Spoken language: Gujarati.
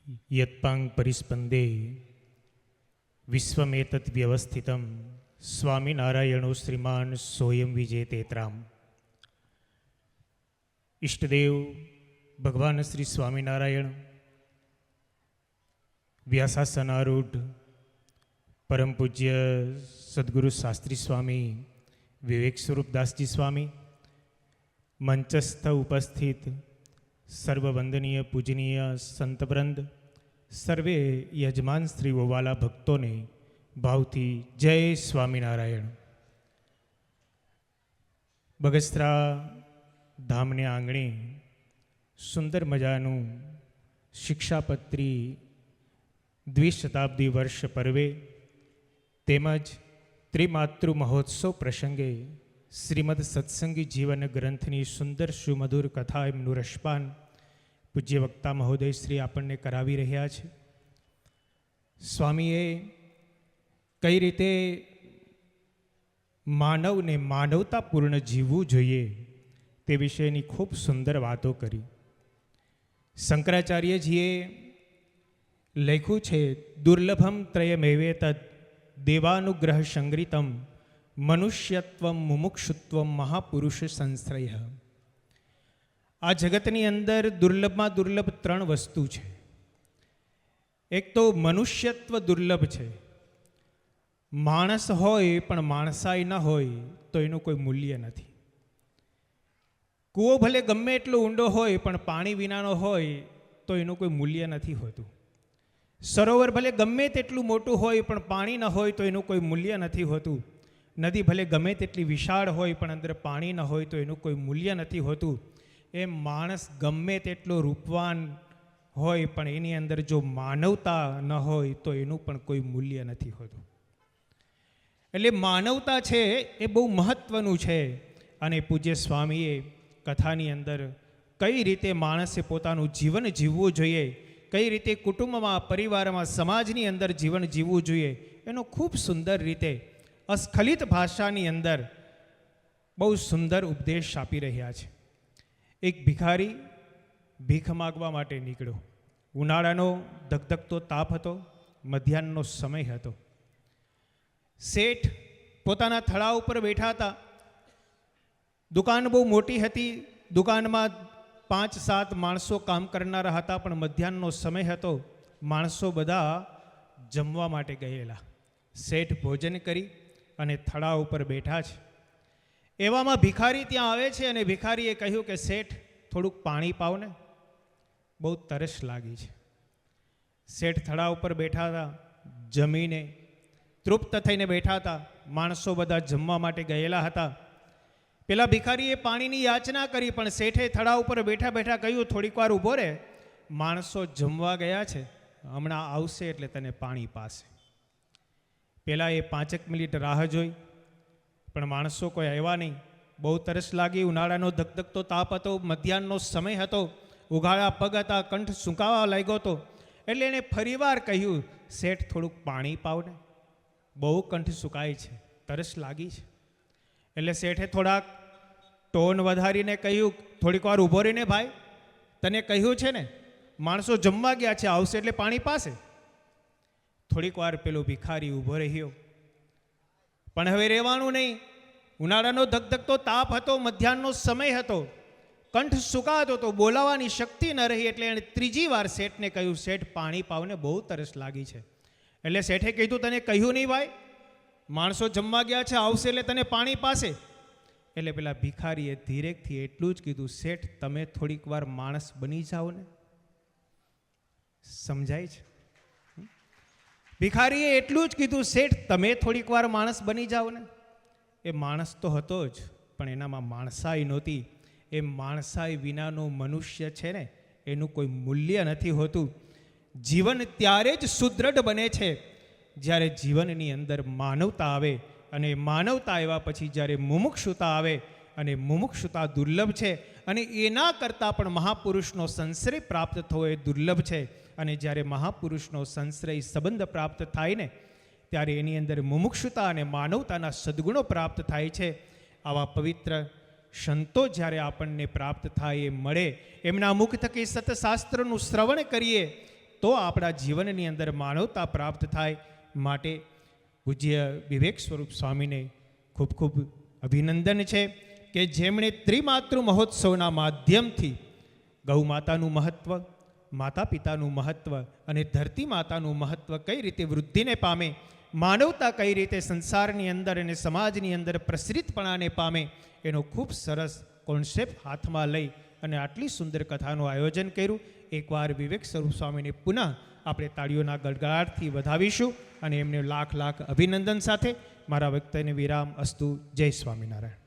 यत्पांग परिस्पंदे विश्वमेतत् व्यवस्थितं स्वामीनारायणो श्रीमान सोयम विजेतेत्राम। इष्टदेव भगवान श्री स्वामीनारायण व्यासासनारूढ़ परम पूज्य सद्गुरु शास्त्री स्वामी विवेक स्वरूप दास जी स्वामी, मंचस्थ उपस्थित सर्ववंदनीय पूजनीय संतवृंद, सर्वे यजमान श्री वाला भक्तों ने भावथी जय स्वामीनारायण। बगसरा धामने आंगणे सुंदर मजानु शिक्षापत्री द्विशताब्दी वर्ष पर्वे तेमज त्रिमातृ महोत्सव प्रसंगे श्रीमद सत्संगी जीवन ग्रंथनी सुंदर सुमधुर कथा एमનું રસપાન પૂજ્ય વક્તા મહોદય શ્રી આપણને કરાવી રહ્યા છે। સ્વામીએ કઈ રીતે માનવને માનવતાપૂર્ણ જીવવું જોઈએ તે વિશેની ખૂબ સુંદર વાતો કરી। શંકરાચાર્યજીએ લખ્યું છે, દુર્લભમ ત્રયમેવેતદ દેવાનુગ્રહ સંગ્રહિતમ મનુષ્યત્વમ મુમુક્ષુત્વમ મહાપુરુષ સંશ્રય। આ જગતની અંદર દુર્લભમાં દુર્લભ ત્રણ વસ્તુ છે। એક તો મનુષ્યત્વ દુર્લભ છે, માણસ હોય પણ માણસાઈ ન હોય તો એનું કોઈ મૂલ્ય નથી। કૂવો ભલે ગમે એટલો ઊંડો હોય પણ પાણી વિનાનો હોય તો એનું કોઈ મૂલ્ય નથી હોતું। સરોવર ભલે ગમે તેટલું મોટું હોય પણ પાણી ન હોય તો એનું કોઈ મૂલ્ય નથી હોતું। નદી ભલે ગમે તેટલી વિશાળ હોય પણ અંદર પાણી ન હોય તો એનું કોઈ મૂલ્ય નથી હોતું। એમ માણસ ગમે તેટલો રૂપવાન હોય પણ એની અંદર જો માનવતા ન હોય તો એનું પણ કોઈ મૂલ્ય નથી હોતું। એટલે માનવતા છે એ બહુ મહત્વનું છે। અને પૂજ્ય સ્વામીએ કથાની અંદર કઈ રીતે માણસે પોતાનું જીવન જીવવું જોઈએ, કઈ રીતે કુટુંબમાં, પરિવારમાં, સમાજની અંદર જીવન જીવવું જોઈએ એનો ખૂબ સુંદર રીતે અસ્ખલિત ભાષાની અંદર બહુ સુંદર ઉપદેશ આપી રહ્યા છે। એક ભિખારી ભીખ માગવા માટે નીકળ્યો। ઉનાળાનો ધગધગતો તાપ હતો, મધ્યાહનનો સમય હતો। શેઠ પોતાના થડા ઉપર બેઠા હતા। દુકાન બહુ મોટી હતી, દુકાનમાં 5-7 માણસો કામ કરનારા હતા, પણ મધ્યાહનનો સમય હતો, માણસો બધા જમવા માટે ગયેલા। શેઠ ભોજન કરી અને થડા ઉપર બેઠા છે। એવામાં ભિખારી ત્યાં આવે છે અને ભિખારીએ કહ્યું કે શેઠ થોડુંક પાણી પાવ ને, બહુ તરસ લાગી છે। શેઠ થડા ઉપર બેઠા હતા, જમીને તૃપ્ત થઈને બેઠા હતા, માણસો બધા જમવા માટે ગયેલા હતા। પેલા ભિખારીએ પાણીની યાચના કરી પણ શેઠે થડા ઉપર બેઠા બેઠા કહ્યું થોડીક વાર ઊભો રહે, માણસો જમવા ગયા છે, હમણાં આવશે એટલે તને પાણી પાશે। પેલા એ 5 મિનિટ રાહ જોઈ પણ માણસો કોઈ આવ્યા નહીં। બહુ તરસ લાગી, ઉનાળાનો ધગધગતો તાપ હતો, મધ્યાહનનો સમય હતો, ઉઘાડા પગ હતા, કંઠ સૂકાવા લાગ્યો હતો। એટલે એણે ફરીવાર કહ્યું શેઠ થોડુંક પાણી પાવ ને, બહુ કંઠ સુકાય છે, તરસ લાગી છે। એટલે શેઠે થોડાક ટોન વધારીને કહ્યું થોડીક વાર ઊભો રહીને ભાઈ, તને કહ્યું છે ને માણસો જમવા ગયા છે, આવશે એટલે પાણી પાશે। થોડીક વાર પેલો ભિખારી ઊભો રહ્યો પણ હવે રહેવાનું નહીં। ઉનાળાનો ધગધગતો તાપ હતો, મધ્યાહનનો સમય હતો, કંઠ સુકાતો તો બોલાવાની શક્તિ ન રહી। એટલે એણે ત્રીજી વાર શેઠને કહ્યું શેઠ પાણી પાવને, બહુ તરસ લાગી છે। એટલે શેઠે કીધું તને કહ્યું નહીં ભાઈ, માણસો જમવા ગયા છે, આવશે એટલે તને પાણી પાશે। એટલે પેલા ભિખારીએ ધીરેકથી એટલું જ કીધું શેઠ તમે થોડીક વાર માણસ બની જાઓ ને। સમજાય છે? ભિખારીએ એટલું જ કીધું શેઠ તમે થોડીક વાર માણસ બની જાઓ ને। એ માણસ તો હતો જ પણ એનામાં માણસાઈ નહોતી। એ માણસાઈ વિનાનો મનુષ્ય છે ને એનું કોઈ મૂલ્ય નથી હોતું। જીવન ત્યારે જ સુદૃઢ બને છે જ્યારે જીવનની અંદર માનવતા આવે, અને માનવતા આવ્યા પછી જ્યારે મુમુક્ષુતા આવે, અને મુમુક્ષુતા દુર્લભ છે, અને એના કરતાં પણ મહાપુરુષનો સંશ્રય પ્રાપ્ત થવો એ દુર્લભ છે। અને જ્યારે મહાપુરુષનો સંશ્રય સંબંધ પ્રાપ્ત થાય ને ત્યારે એની અંદર મુમુક્ષુતા અને માનવતાના સદ્ગુણો પ્રાપ્ત થાય છે। આવા પવિત્ર સંતો જ્યારે આપણને પ્રાપ્ત થાય, એ મળે, એમના મુખ થકી સતશાસ્ત્રનું શ્રવણ કરીએ તો આપણા જીવનની અંદર માનવતા પ્રાપ્ત થાય. માટે પૂજ્ય વિવેક સ્વરૂપ સ્વામીને ખૂબ ખૂબ અભિનંદન છે કે જેમણે ત્રિમાતૃ મહોત્સવના માધ્યમથી ગૌ માતાનું મહત્ત્વ, માતા પિતાનું મહત્ત્વ અને ધરતી માતાનું મહત્ત્વ કઈ રીતે વૃદ્ધિને પામે, માનવતા કઈ રીતે સંસારની અંદર અને સમાજની અંદર પ્રસરિતપણાને પામે, એનો ખૂબ સરસ કોન્સેપ્ટ હાથમાં લઈ અને આટલી સુંદર કથાનું આયોજન કર્યું. એકવાર વિવેક સ્વરૂપ સ્વામીને પુનઃ આપણે તાળીઓના ગડગડાટથી વધાવીશું અને એમને લાખ લાખ અભિનંદન સાથે મારા વક્તવ્યને વિરામ અસ્તુ. જય સ્વામિનારાયણ.